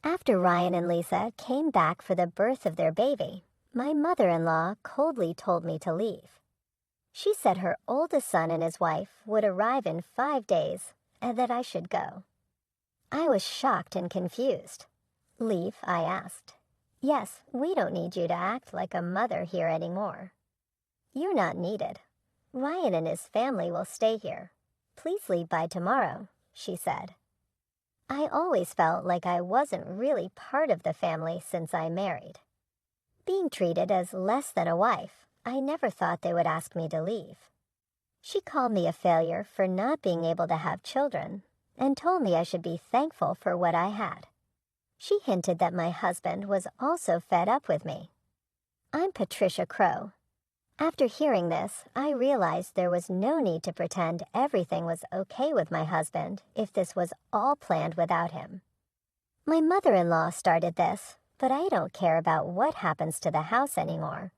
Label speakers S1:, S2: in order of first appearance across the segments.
S1: After Ryan and Lisa came back for the birth of their baby, my mother-in-law coldly told me to leave. She said her oldest son and his wife would arrive in 5 days and that I should go. I was shocked and confused. Leave, I asked. Yes, we don't need you to act like a mother here anymore. You're not needed. Ryan and his family will stay here. Please leave by tomorrow, she said. I always felt like I wasn't really part of the family since I married. Being treated as less than a wife, I never thought they would ask me to leave. She called me a failure for not being able to have children and told me I should be thankful for what I had. She hinted that my husband was also fed up with me. I'm Patricia Crow. After hearing this, I realized there was no need to pretend everything was okay with my husband if this was all planned without him. My mother-in-law started this, but I don't care about what happens to the house anymore.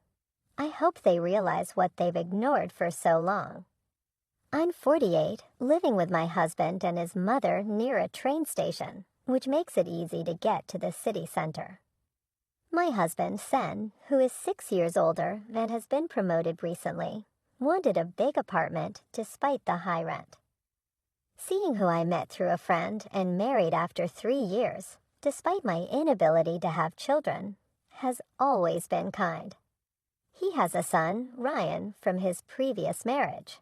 S1: I hope they realize what they've ignored for so long. I'm 48, living with my husband and his mother near a train station, which makes it easy to get to the city center. My husband, Sen, who is 6 years older and has been promoted recently, wanted a big apartment despite the high rent. Seeing who I met through a friend and married after 3 years, despite my inability to have children, has always been kind. He has a son, Ryan, from his previous marriage.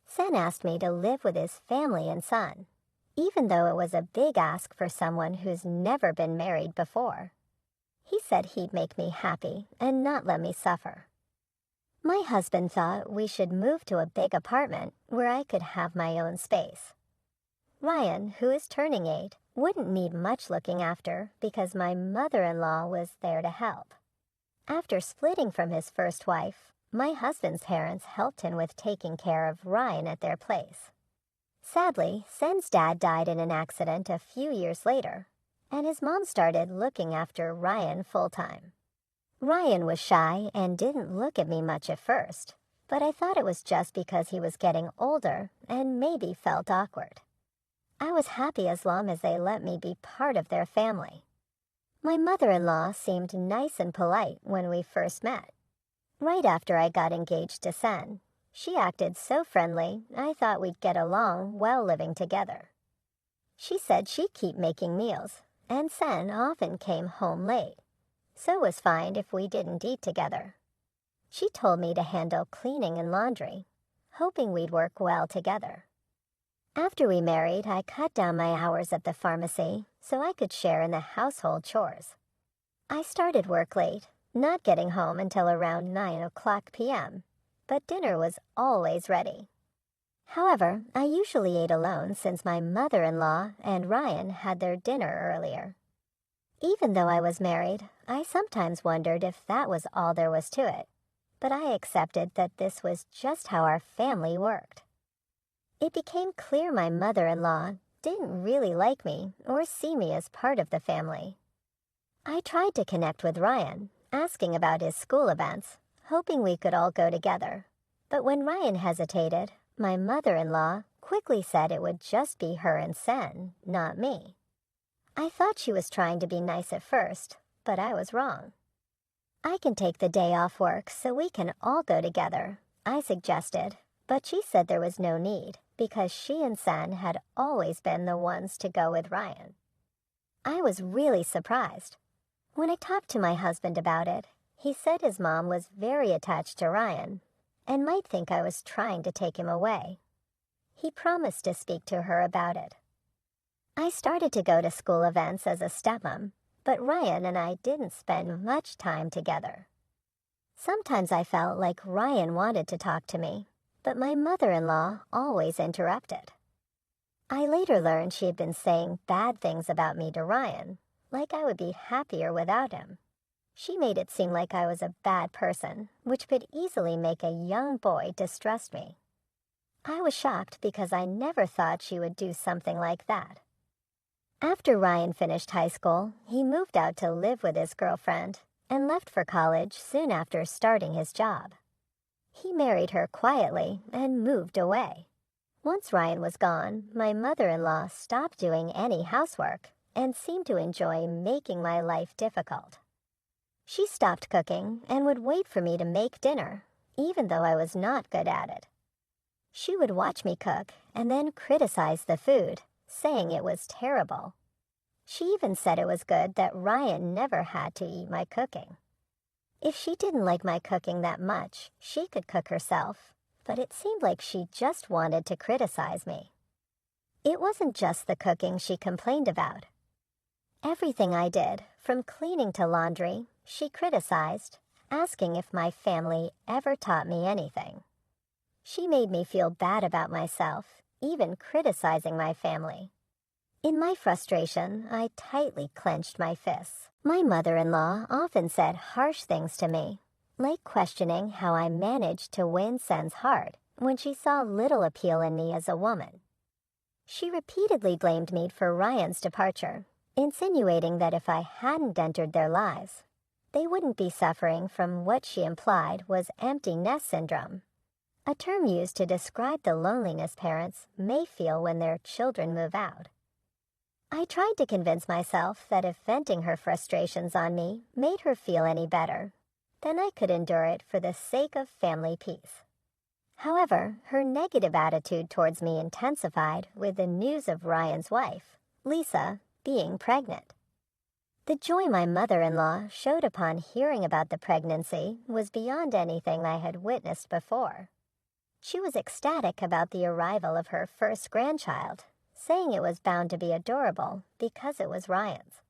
S1: Sen asked me to live with his family and son, even though it was a big ask for someone who's never been married before. He said he'd make me happy and not let me suffer. My husband thought we should move to a big apartment where I could have my own space. Ryan, who is turning 8, wouldn't need much looking after because my mother-in-law was there to help. After splitting from his first wife, my husband's parents helped him with taking care of Ryan at their place. Sadly, Sen's dad died in an accident a few years later, and his mom started looking after Ryan full-time. Ryan was shy and didn't look at me much at first, but I thought it was just because he was getting older and maybe felt awkward. I was happy as long as they let me be part of their family. My mother-in-law seemed nice and polite when we first met. Right after I got engaged to Sen, she acted so friendly I thought we'd get along well living together. She said she'd keep making meals, and Sen often came home late, so it was fine if we didn't eat together. She told me to handle cleaning and laundry, hoping we'd work well together. After we married, I cut down my hours at the pharmacy so I could share in the household chores. I started work late, not getting home until around 9 p.m., but dinner was always ready. However, I usually ate alone since my mother-in-law and Ryan had their dinner earlier. Even though I was married, I sometimes wondered if that was all there was to it, but I accepted that this was just how our family worked. It became clear my mother-in-law didn't really like me or see me as part of the family. I tried to connect with Ryan, asking about his school events, hoping we could all go together. But when Ryan hesitated, my mother-in-law quickly said it would just be her and Sen, not me. I thought she was trying to be nice at first, but I was wrong. I can take the day off work so we can all go together, I suggested, but she said there was no need because she and Sen had always been the ones to go with Ryan. I was really surprised. When I talked to my husband about it, he said his mom was very attached to Ryan and might think I was trying to take him away. He promised to speak to her about it. I started to go to school events as a stepmom, but Ryan and I didn't spend much time together. Sometimes I felt like Ryan wanted to talk to me, but my mother-in-law always interrupted. I later learned she had been saying bad things about me to Ryan, like I would be happier without him. She made it seem like I was a bad person, which could easily make a young boy distrust me. I was shocked because I never thought she would do something like that. After Ryan finished high school, he moved out to live with his girlfriend and left for college soon after starting his job. He married her quietly and moved away. Once Ryan was gone, my mother-in-law stopped doing any housework and seemed to enjoy making my life difficult. She stopped cooking and would wait for me to make dinner, even though I was not good at it. She would watch me cook and then criticize the food, saying it was terrible. She even said it was good that Ryan never had to eat my cooking. If she didn't like my cooking that much, she could cook herself, but it seemed like she just wanted to criticize me. It wasn't just the cooking she complained about. Everything I did, from cleaning to laundry, she criticized, asking if my family ever taught me anything. She made me feel bad about myself, even criticizing my family. In my frustration, I tightly clenched my fists. My mother-in-law often said harsh things to me, like questioning how I managed to win Sen's heart when she saw little appeal in me as a woman. She repeatedly blamed me for Ryan's departure, insinuating that if I hadn't entered their lives, they wouldn't be suffering from what she implied was empty nest syndrome, a term used to describe the loneliness parents may feel when their children move out. I tried to convince myself that if venting her frustrations on me made her feel any better, then I could endure it for the sake of family peace. However, her negative attitude towards me intensified with the news of Ryan's wife, Lisa, being pregnant. The joy my mother-in-law showed upon hearing about the pregnancy was beyond anything I had witnessed before. She was ecstatic about the arrival of her first grandchild, saying it was bound to be adorable because it was Ryan's.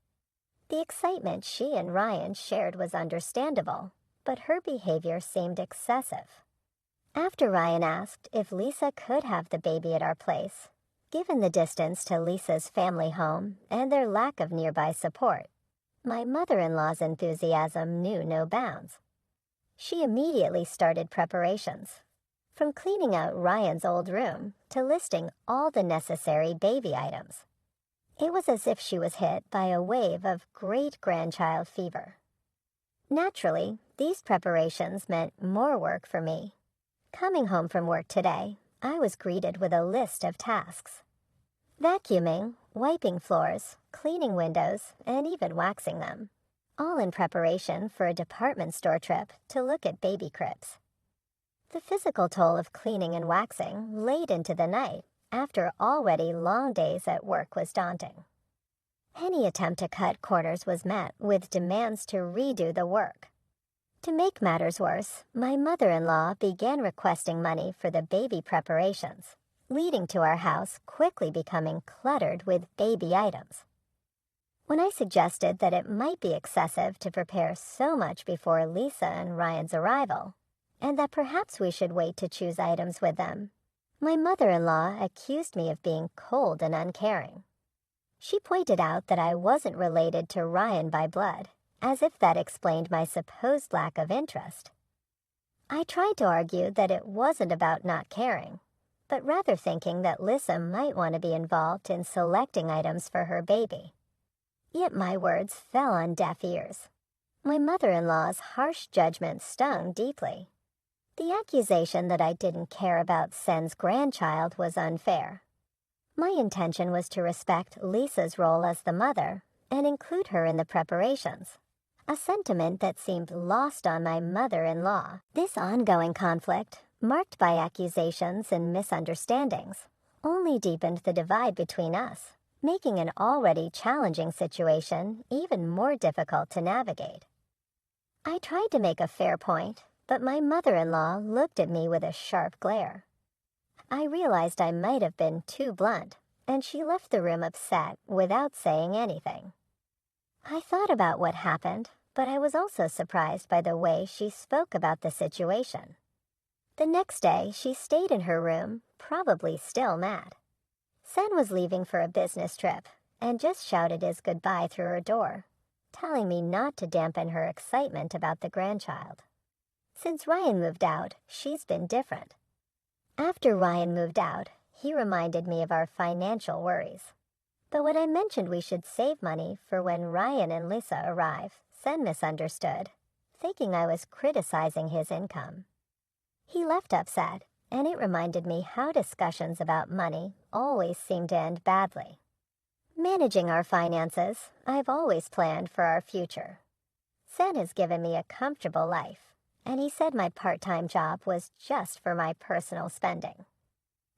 S1: The excitement she and Ryan shared was understandable, but her behavior seemed excessive. After Ryan asked if Lisa could have the baby at our place, given the distance to Lisa's family home and their lack of nearby support, my mother-in-law's enthusiasm knew no bounds. She immediately started preparations, from cleaning out Ryan's old room to listing all the necessary baby items. It was as if she was hit by a wave of great-grandchild fever. Naturally, these preparations meant more work for me. Coming home from work today, I was greeted with a list of tasks. Vacuuming, wiping floors, cleaning windows, and even waxing them, all in preparation for a department store trip to look at baby cribs. The physical toll of cleaning and waxing late into the night after already long days at work was daunting. Any attempt to cut corners was met with demands to redo the work. To make matters worse, my mother-in-law began requesting money for the baby preparations, leading to our house quickly becoming cluttered with baby items. When I suggested that it might be excessive to prepare so much before Lisa and Ryan's arrival, and that perhaps we should wait to choose items with them, my mother-in-law accused me of being cold and uncaring. She pointed out that I wasn't related to Ryan by blood, as if that explained my supposed lack of interest. I tried to argue that it wasn't about not caring, but rather thinking that Lisa might want to be involved in selecting items for her baby. Yet my words fell on deaf ears. My mother-in-law's harsh judgment stung deeply. The accusation that I didn't care about Sen's grandchild was unfair. My intention was to respect Lisa's role as the mother and include her in the preparations, a sentiment that seemed lost on my mother-in-law. This ongoing conflict, marked by accusations and misunderstandings, only deepened the divide between us, making an already challenging situation even more difficult to navigate. I tried to make a fair point, but my mother-in-law looked at me with a sharp glare. I realized I might have been too blunt, and she left the room upset without saying anything. I thought about what happened, but I was also surprised by the way she spoke about the situation. The next day, she stayed in her room, probably still mad. Sen was leaving for a business trip and just shouted his goodbye through her door, telling me not to dampen her excitement about the grandchild. Since Ryan moved out, she's been different. After Ryan moved out, he reminded me of our financial worries. But when I mentioned we should save money for when Ryan and Lisa arrive, Sen misunderstood, thinking I was criticizing his income. He left upset, and it reminded me how discussions about money always seem to end badly. Managing our finances, I've always planned for our future. Sen has given me a comfortable life, and he said my part-time job was just for my personal spending.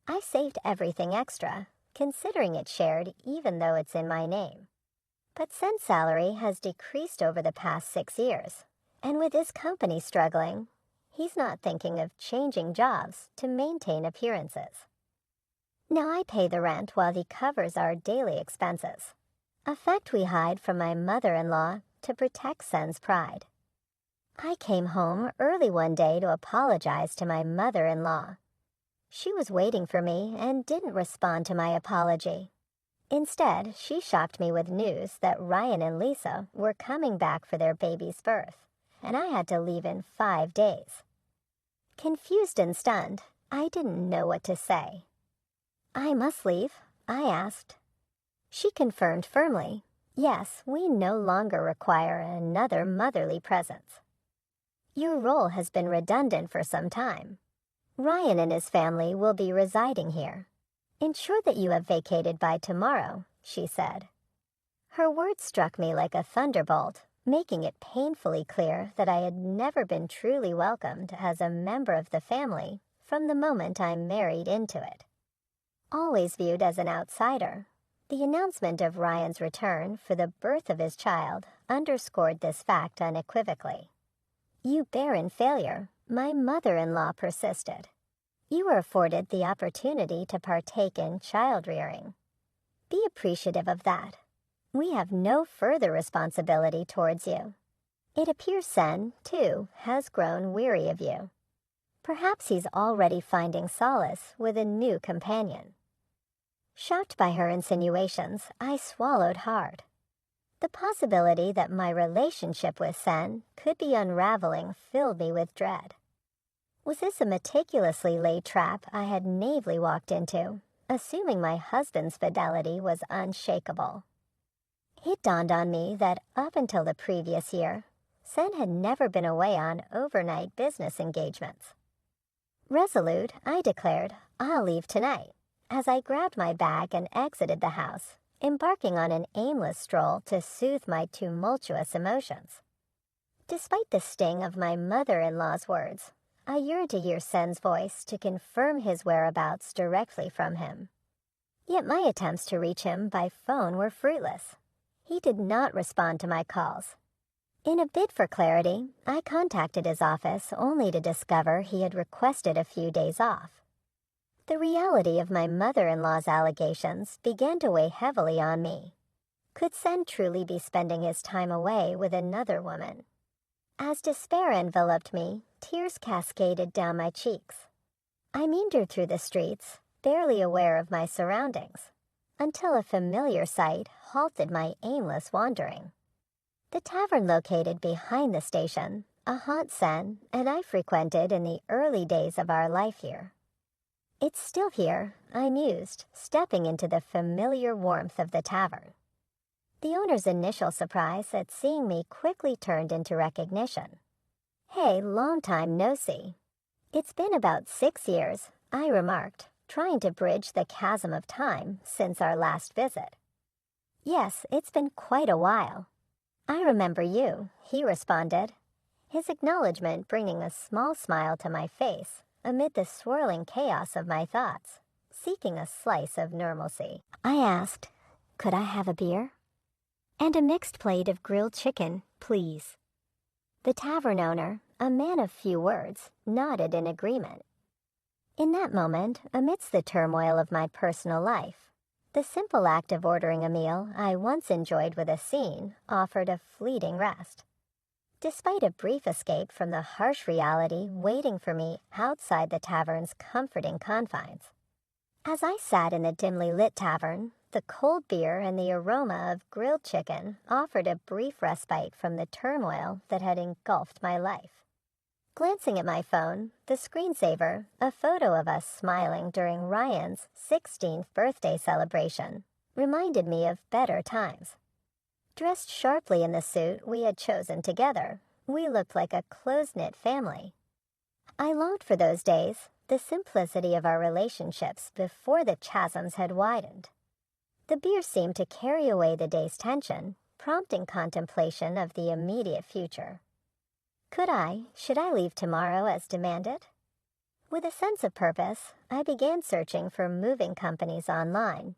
S1: I saved everything extra, considering it shared even though it's in my name. But Sen's salary has decreased over the past 6 years, and with his company struggling, he's not thinking of changing jobs to maintain appearances. Now I pay the rent while he covers our daily expenses, a fact we hide from my mother-in-law to protect Sen's pride. I came home early one day to apologize to my mother-in-law. She was waiting for me and didn't respond to my apology. Instead, she shocked me with news that Ryan and Lisa were coming back for their baby's birth, and I had to leave in 5 days. Confused and stunned, I didn't know what to say. "I must leave?" I asked. She confirmed firmly, "Yes, we no longer require another motherly presence. Your role has been redundant for some time. Ryan and his family will be residing here. Ensure that you have vacated by tomorrow," she said. Her words struck me like a thunderbolt, making it painfully clear that I had never been truly welcomed as a member of the family from the moment I married into it. Always viewed as an outsider, the announcement of Ryan's return for the birth of his child underscored this fact unequivocally. "You barren failure," my mother-in-law persisted. "You were afforded the opportunity to partake in child-rearing. Be appreciative of that. We have no further responsibility towards you. It appears Sen, too, has grown weary of you. Perhaps he's already finding solace with a new companion." Shocked by her insinuations, I swallowed hard. The possibility that my relationship with Sen could be unraveling filled me with dread. Was this a meticulously laid trap I had naively walked into, assuming my husband's fidelity was unshakable? It dawned on me that up until the previous year, Sen had never been away on overnight business engagements. Resolute, I declared, "I'll leave tonight," as I grabbed my bag and exited the house, embarking on an aimless stroll to soothe my tumultuous emotions. Despite the sting of my mother-in-law's words, I yearned to hear Sen's voice to confirm his whereabouts directly from him. Yet my attempts to reach him by phone were fruitless. He did not respond to my calls. In a bid for clarity, I contacted his office only to discover he had requested a few days off. The reality of my mother-in-law's allegations began to weigh heavily on me. Could Sen truly be spending his time away with another woman? As despair enveloped me, tears cascaded down my cheeks. I meandered through the streets, barely aware of my surroundings, until a familiar sight halted my aimless wandering. The tavern located behind the station, a haunt Sen and I frequented in the early days of our life here. "It's still here," I mused, stepping into the familiar warmth of the tavern. The owner's initial surprise at seeing me quickly turned into recognition. "Hey, long time no see." "It's been about 6 years," I remarked, trying to bridge the chasm of time since our last visit. "Yes, it's been quite a while." "I remember you," he responded, his acknowledgement bringing a small smile to my face amid the swirling chaos of my thoughts, seeking a slice of normalcy. I asked, "Could I have a beer?" "And a mixed plate of grilled chicken, please." The tavern owner, a man of few words, nodded in agreement. In that moment, amidst the turmoil of my personal life, the simple act of ordering a meal I once enjoyed with a scene offered a fleeting rest. Despite a brief escape from the harsh reality waiting for me outside the tavern's comforting confines. As I sat in the dimly lit tavern, the cold beer and the aroma of grilled chicken offered a brief respite from the turmoil that had engulfed my life. Glancing at my phone, the screensaver, a photo of us smiling during Ryan's 16th birthday celebration, reminded me of better times. Dressed sharply in the suit we had chosen together, we looked like a close-knit family. I longed for those days, the simplicity of our relationships before the chasms had widened. The beer seemed to carry away the day's tension, prompting contemplation of the immediate future. Should I leave tomorrow as demanded? With a sense of purpose, I began searching for moving companies online,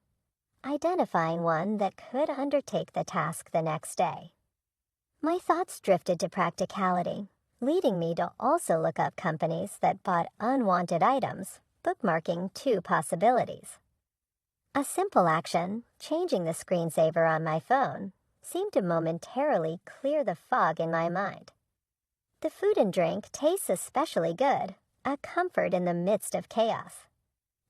S1: identifying one that could undertake the task the next day. My thoughts drifted to practicality, leading me to also look up companies that bought unwanted items, bookmarking 2 possibilities. A simple action, changing the screensaver on my phone, seemed to momentarily clear the fog in my mind. The food and drink tastes especially good, a comfort in the midst of chaos.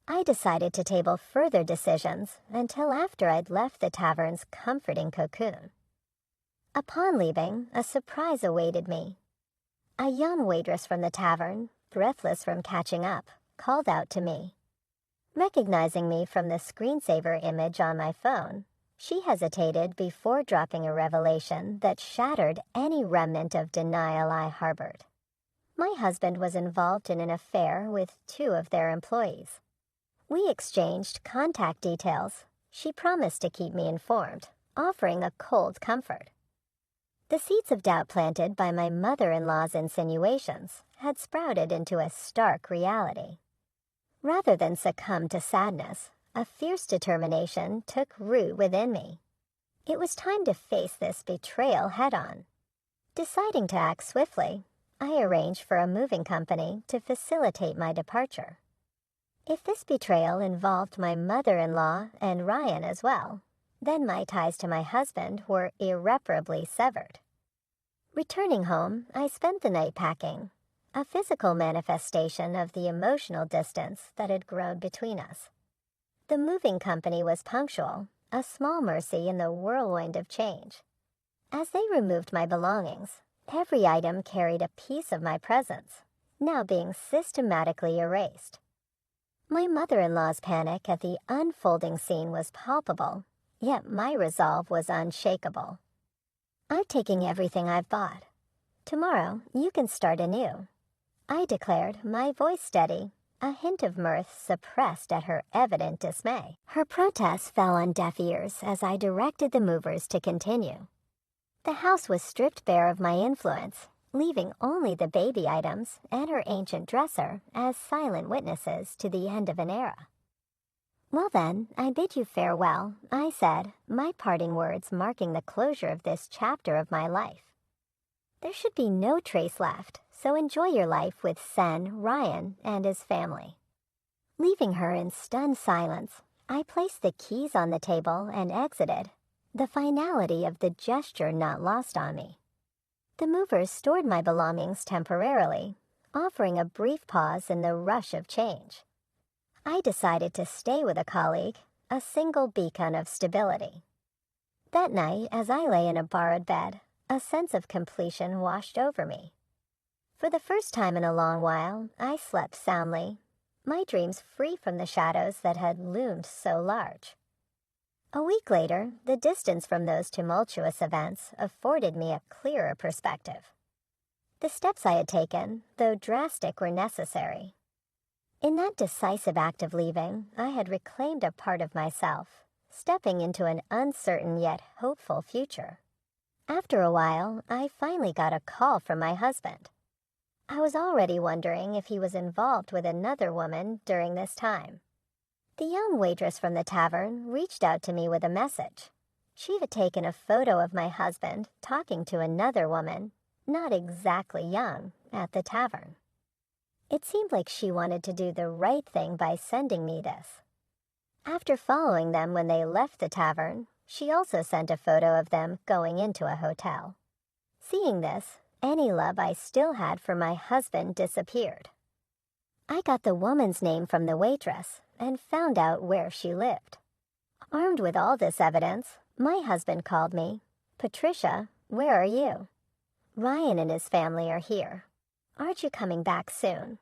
S1: I decided to table further decisions until after I'd left the tavern's comforting cocoon. Upon leaving, a surprise awaited me. A young waitress from the tavern, breathless from catching up, called out to me. Recognizing me from the screensaver image on my phone, she hesitated before dropping a revelation that shattered any remnant of denial I harbored. My husband was involved in an affair with 2 of their employees. We exchanged contact details. She promised to keep me informed, offering a cold comfort. The seeds of doubt planted by my mother-in-law's insinuations had sprouted into a stark reality. Rather than succumb to sadness, a fierce determination took root within me. It was time to face this betrayal head-on. Deciding to act swiftly, I arranged for a moving company to facilitate my departure. If this betrayal involved my mother-in-law and Ryan as well, then my ties to my husband were irreparably severed. Returning home, I spent the night packing, a physical manifestation of the emotional distance that had grown between us. The moving company was punctual, a small mercy in the whirlwind of change. As they removed my belongings, every item carried a piece of my presence, now being systematically erased. My mother-in-law's panic at the unfolding scene was palpable, yet my resolve was unshakable. I'm taking everything I've bought. Tomorrow, you can start anew, I declared, my voice steady, a hint of mirth suppressed at her evident dismay. Her protest fell on deaf ears as I directed the movers to continue. The house was stripped bare of my influence, leaving only the baby items and her ancient dresser as silent witnesses to the end of an era. Well then, I bid you farewell, I said, my parting words marking the closure of this chapter of my life. There should be no trace left, so enjoy your life with Sen, Ryan, and his family. Leaving her in stunned silence, I placed the keys on the table and exited, the finality of the gesture not lost on me. The movers stored my belongings temporarily, offering a brief pause in the rush of change. I decided to stay with a colleague, a single beacon of stability. That night, as I lay in a borrowed bed, a sense of completion washed over me. For the first time in a long while, I slept soundly, my dreams free from the shadows that had loomed so large. A week later, the distance from those tumultuous events afforded me a clearer perspective. The steps I had taken, though drastic, were necessary. In that decisive act of leaving, I had reclaimed a part of myself, stepping into an uncertain yet hopeful future. After a while, I finally got a call from my husband. I was already wondering if he was involved with another woman during this time. The young waitress from the tavern reached out to me with a message. She had taken a photo of my husband talking to another woman, not exactly young, at the tavern. It seemed like she wanted to do the right thing by sending me this. After following them when they left the tavern, she also sent a photo of them going into a hotel. Seeing this, any love I still had for my husband disappeared. I got the woman's name from the waitress and found out where she lived. Armed with all this evidence, my husband called me. "Patricia, where are you?" "Ryan and his family are here. Aren't you coming back soon?"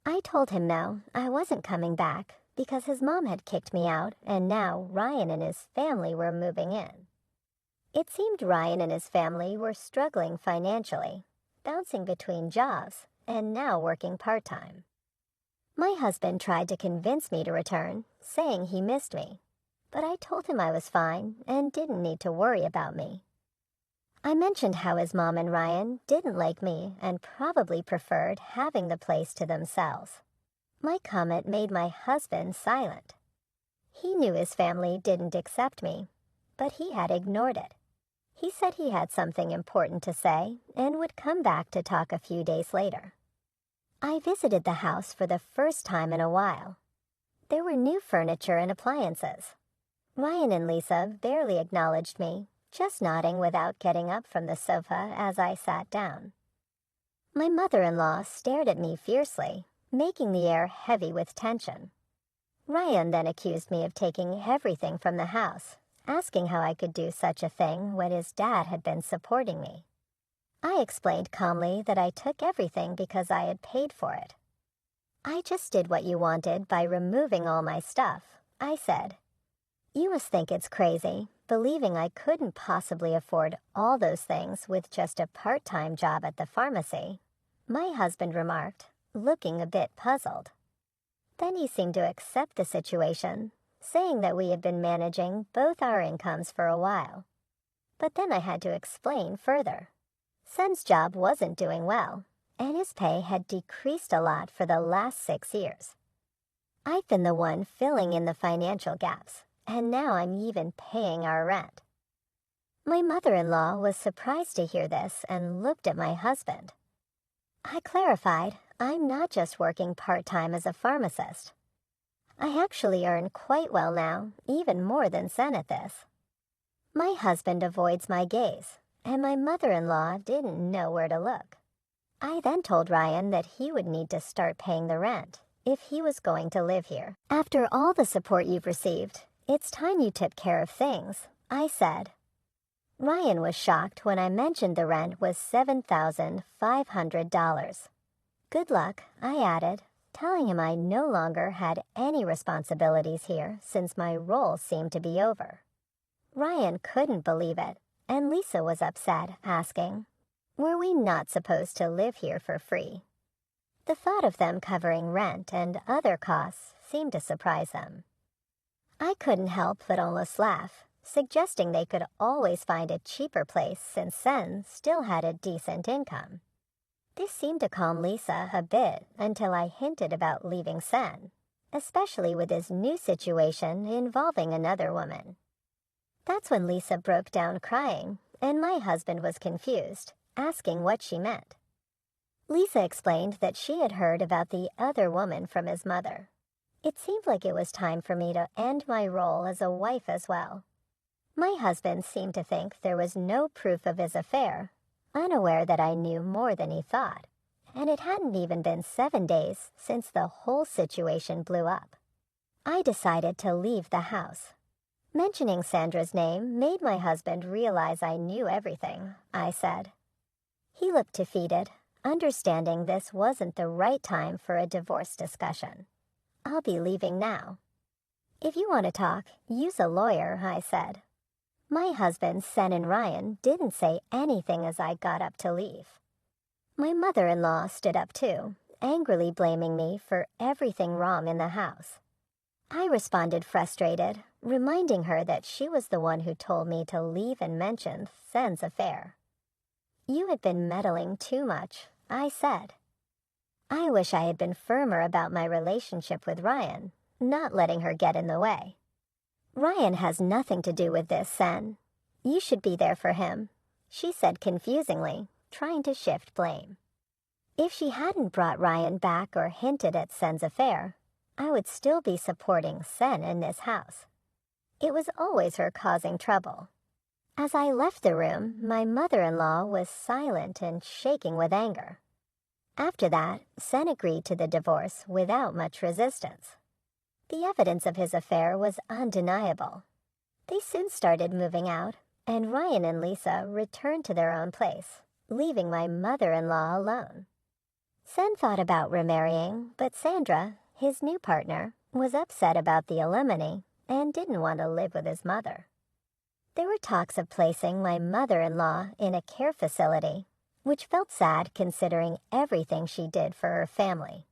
S1: I told him no, I wasn't coming back because his mom had kicked me out and now Ryan and his family were moving in. It seemed Ryan and his family were struggling financially, bouncing between jobs and now working part-time. My husband tried to convince me to return, saying he missed me. but I told him I was fine and didn't need to worry about me. I mentioned how his mom and Ryan didn't like me and probably preferred having the place to themselves. My comment made my husband silent. He knew his family didn't accept me, but he had ignored it. He said he had something important to say and would come back to talk a few days later. I visited the house for the first time in a while. There were new furniture and appliances. Ryan and Lisa barely acknowledged me, just nodding without getting up from the sofa as I sat down. My mother-in-law stared at me fiercely, making the air heavy with tension. Ryan then accused me of taking everything from the house, asking how I could do such a thing when his dad had been supporting me. I explained calmly that I took everything because I had paid for it. I just did what you wanted by removing all my stuff, I said. You must think it's crazy, believing I couldn't possibly afford all those things with just a part-time job at the pharmacy, my husband remarked, looking a bit puzzled. Then he seemed to accept the situation, saying that we had been managing both our incomes for a while. But then I had to explain further. Sen's job wasn't doing well, and his pay had decreased a lot for the last 6 years. I've been the one filling in the financial gaps, and now I'm even paying our rent. My mother-in-law was surprised to hear this and looked at my husband. I clarified, I'm not just working part-time as a pharmacist. I actually earn quite well now, even more than Sen at this. My husband avoids my gaze, and my mother-in-law didn't know where to look. I then told Ryan that he would need to start paying the rent if he was going to live here. After all the support you've received, it's time you took care of things, I said. Ryan was shocked when I mentioned the rent was $7,500. Good luck, I added, telling him I no longer had any responsibilities here since my role seemed to be over. Ryan couldn't believe it, and Lisa was upset, asking, were we not supposed to live here for free? The thought of them covering rent and other costs seemed to surprise them. I couldn't help but almost laugh, suggesting they could always find a cheaper place since Sen still had a decent income. This seemed to calm Lisa a bit until I hinted about leaving Sen, especially with his new situation involving another woman. That's when Lisa broke down crying, and my husband was confused, asking what she meant. Lisa explained that she had heard about the other woman from his mother. It seemed like it was time for me to end my role as a wife as well. My husband seemed to think there was no proof of his affair, unaware that I knew more than he thought, and it hadn't even been 7 days since the whole situation blew up. I decided to leave the house. Mentioning Sandra's name made my husband realize I knew everything, I said. He looked defeated, understanding this wasn't the right time for a divorce discussion. I'll be leaving now. If you want to talk, use a lawyer, I said. My husband, Sen and Ryan, didn't say anything as I got up to leave. My mother-in-law stood up too, angrily blaming me for everything wrong in the house. I responded frustrated, reminding her that she was the one who told me to leave and mentioned Sen's affair. You had been meddling too much, I said. I wish I had been firmer about my relationship with Ryan, not letting her get in the way. Ryan has nothing to do with this, Sen. You should be there for him, she said confusingly, trying to shift blame. If she hadn't brought Ryan back or hinted at Sen's affair, I would still be supporting Sen in this house. It was always her causing trouble. As I left the room, my mother-in-law was silent and shaking with anger. After that, Sen agreed to the divorce without much resistance. The evidence of his affair was undeniable. They soon started moving out, and Ryan and Lisa returned to their own place, leaving my mother-in-law alone. Sen thought about remarrying, but Sandra, his new partner, was upset about the alimony and didn't want to live with his mother. There were talks of placing my mother-in-law in a care facility, which felt sad considering everything she did for her family.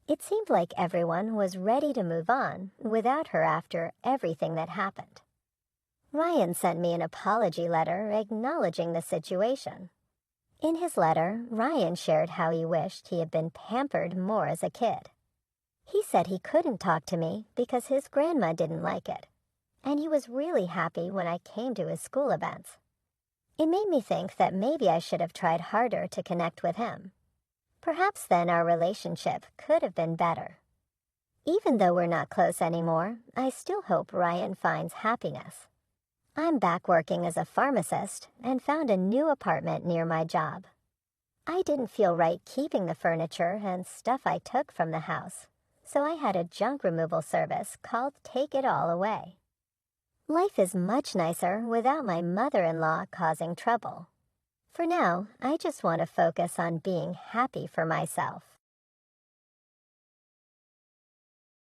S1: It seemed like everyone was ready to move on without her after everything that happened. Ryan sent me an apology letter acknowledging the situation. In his letter, Ryan shared how he wished he had been pampered more as a kid. He said he couldn't talk to me because his grandma didn't like it, and he was really happy when I came to his school events. It made me think that maybe I should have tried harder to connect with him. Perhaps then our relationship could have been better. Even though we're not close anymore, I still hope Ryan finds happiness. I'm back working as a pharmacist and found a new apartment near my job. I didn't feel right keeping the furniture and stuff I took from the house, so I had a junk removal service called Take It All Away. Life is much nicer without my mother-in-law causing trouble. For now, I just want to focus on being happy for myself.